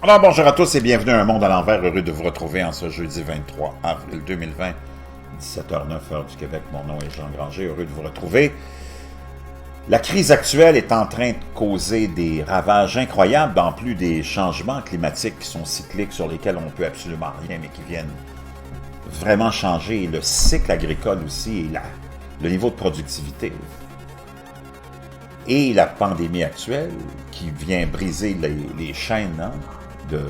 Alors bonjour à tous et bienvenue à Un Monde à l'envers, heureux de vous retrouver en ce jeudi 23 avril 2020, 17h09, heure du Québec. Mon nom est Jean Granger, heureux de vous retrouver. La crise actuelle est en train de causer des ravages incroyables, en plus des changements climatiques qui sont cycliques, sur lesquels on ne peut absolument rien, mais qui viennent vraiment changer le cycle agricole aussi et le niveau de productivité. Et la pandémie actuelle qui vient briser les chaînes de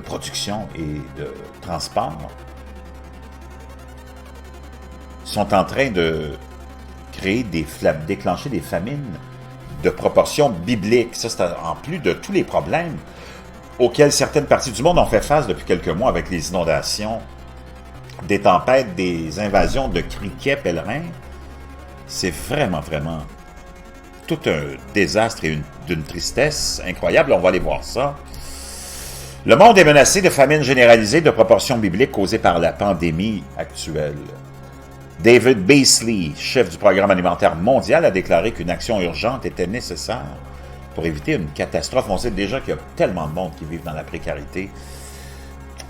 production et de transport sont en train de créer déclencher des famines de proportions bibliques. Ça, c'est en plus de tous les problèmes auxquels certaines parties du monde ont fait face depuis quelques mois avec les inondations, des tempêtes, des invasions de criquets pèlerins. C'est vraiment tout un désastre et d'une tristesse incroyable. On va aller voir ça. Le monde est menacé de famine généralisée de proportions bibliques causées par la pandémie actuelle. David Beasley, chef du Programme alimentaire mondial, a déclaré qu'une action urgente était nécessaire pour éviter une catastrophe. On sait déjà qu'il y a tellement de monde qui vivent dans la précarité.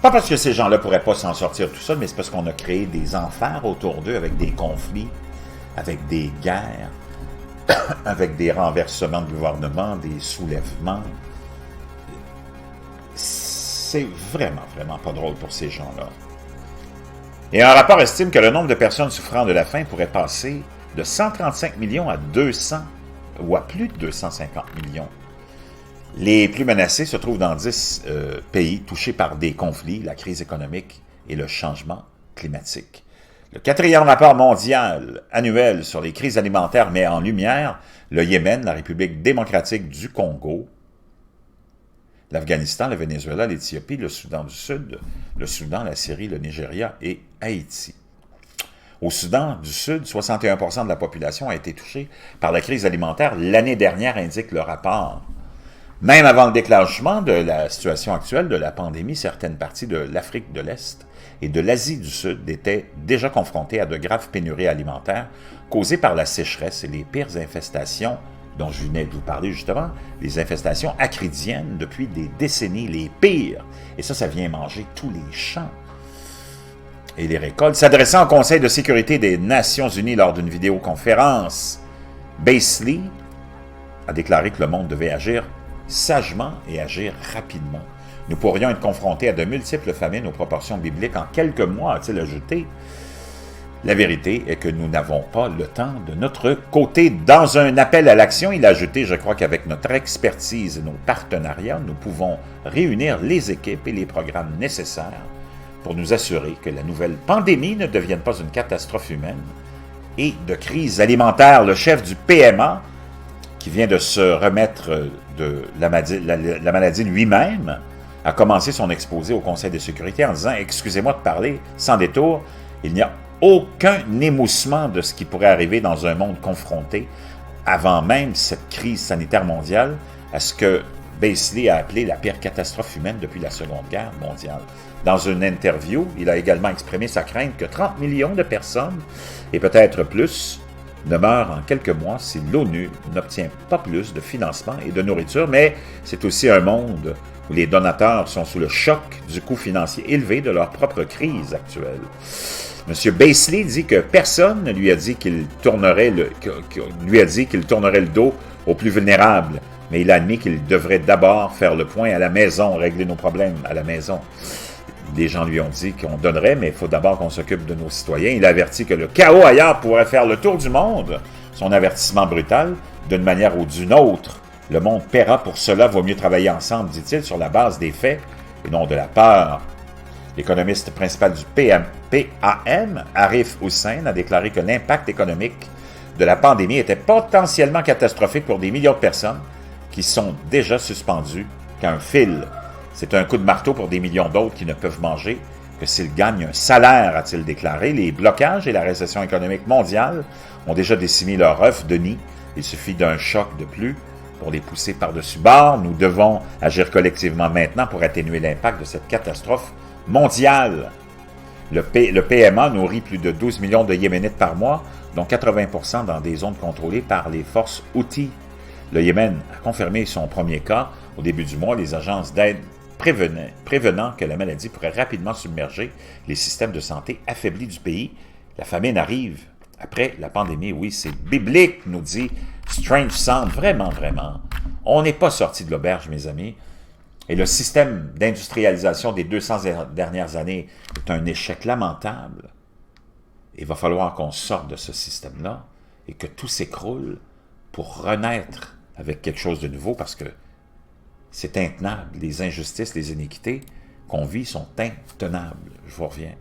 Pas parce que ces gens-là ne pourraient pas s'en sortir tout seuls, mais c'est parce qu'on a créé des enfers autour d'eux avec des conflits, avec des guerres, avec des renversements de gouvernement, des soulèvements. C'est vraiment pas drôle pour ces gens-là. Et un rapport estime que le nombre de personnes souffrant de la faim pourrait passer de 135 millions à 200 ou à plus de 250 millions. Les plus menacés se trouvent dans 10 pays touchés par des conflits, la crise économique et le changement climatique. Le 4e rapport mondial annuel sur les crises alimentaires met en lumière le Yémen, la République démocratique du Congo, l'Afghanistan, le Venezuela, l'Éthiopie, le Soudan du Sud, le Soudan, la Syrie, le Nigeria et Haïti. Au Soudan du Sud, 61% de la population a été touchée par la crise alimentaire l'année dernière, indique le rapport. Même avant le déclenchement de la situation actuelle de la pandémie, certaines parties de l'Afrique de l'Est et de l'Asie du Sud étaient déjà confrontées à de graves pénuries alimentaires causées par la sécheresse et les pires infestations dont je venais de vous parler justement, les infestations acridiennes depuis des décennies, les pires. Et ça vient manger tous les champs et les récoltes. S'adressant au Conseil de sécurité des Nations unies lors d'une vidéoconférence, Beasley a déclaré que le monde devait agir sagement et agir rapidement. Nous pourrions être confrontés à de multiples famines aux proportions bibliques en quelques mois, a-t-il ajouté. La vérité est que nous n'avons pas le temps de notre côté. Dans un appel à l'action, il a ajouté, je crois qu'avec notre expertise et nos partenariats, nous pouvons réunir les équipes et les programmes nécessaires pour nous assurer que la nouvelle pandémie ne devienne pas une catastrophe humaine et de crise alimentaire. Le chef du PMA, qui vient de se remettre de la maladie lui-même, a commencé son exposé au Conseil de sécurité en disant « Excusez-moi de parler sans détour, il n'y a aucun émoussement de ce qui pourrait arriver dans un monde confronté, avant même cette crise sanitaire mondiale, à ce que Beasley a appelé la pire catastrophe humaine depuis la Seconde Guerre mondiale. » Dans une interview, il a également exprimé sa crainte que 30 millions de personnes, et peut-être plus, ne meurent en quelques mois si l'ONU n'obtient pas plus de financement et de nourriture, mais c'est aussi un monde où les donateurs sont sous le choc du coût financier élevé de leur propre crise actuelle. M. Beasley dit que personne ne lui a dit qu'il tournerait le dos aux plus vulnérables, mais il a admis qu'il devrait d'abord faire le point à la maison, régler nos problèmes à la maison. Des gens lui ont dit qu'on donnerait, mais il faut d'abord qu'on s'occupe de nos citoyens. Il a averti que le chaos ailleurs pourrait faire le tour du monde. Son avertissement brutal, d'une manière ou d'une autre, le monde paiera pour cela, vaut mieux travailler ensemble, dit-il, sur la base des faits et non de la peur. L'économiste principal du PAM, Arif Hussein, a déclaré que l'impact économique de la pandémie était potentiellement catastrophique pour des millions de personnes qui sont déjà suspendues qu'à un fil. C'est un coup de marteau pour des millions d'autres qui ne peuvent manger que s'ils gagnent un salaire, a-t-il déclaré. Les blocages et la récession économique mondiale ont déjà décimé leur œuf de nid. Il suffit d'un choc de plus pour les pousser par-dessus bord. Nous devons agir collectivement maintenant pour atténuer l'impact de cette catastrophe mondiale. Le PMA nourrit plus de 12 millions de Yéménites par mois, dont 80% dans des zones contrôlées par les forces Houthis. Le Yémen a confirmé son premier cas. Au début du mois, les agences d'aide prévenant que la maladie pourrait rapidement submerger les systèmes de santé affaiblis du pays. La famine arrive après la pandémie. Oui, c'est biblique, nous dit Strange Sound. Vraiment, vraiment. On n'est pas sorti de l'auberge, mes amis. Et le système d'industrialisation des 200 dernières années est un échec lamentable. Il va falloir qu'on sorte de ce système-là et que tout s'écroule pour renaître avec quelque chose de nouveau parce que c'est intenable. Les injustices, les iniquités qu'on vit sont intenables. Je vous reviens.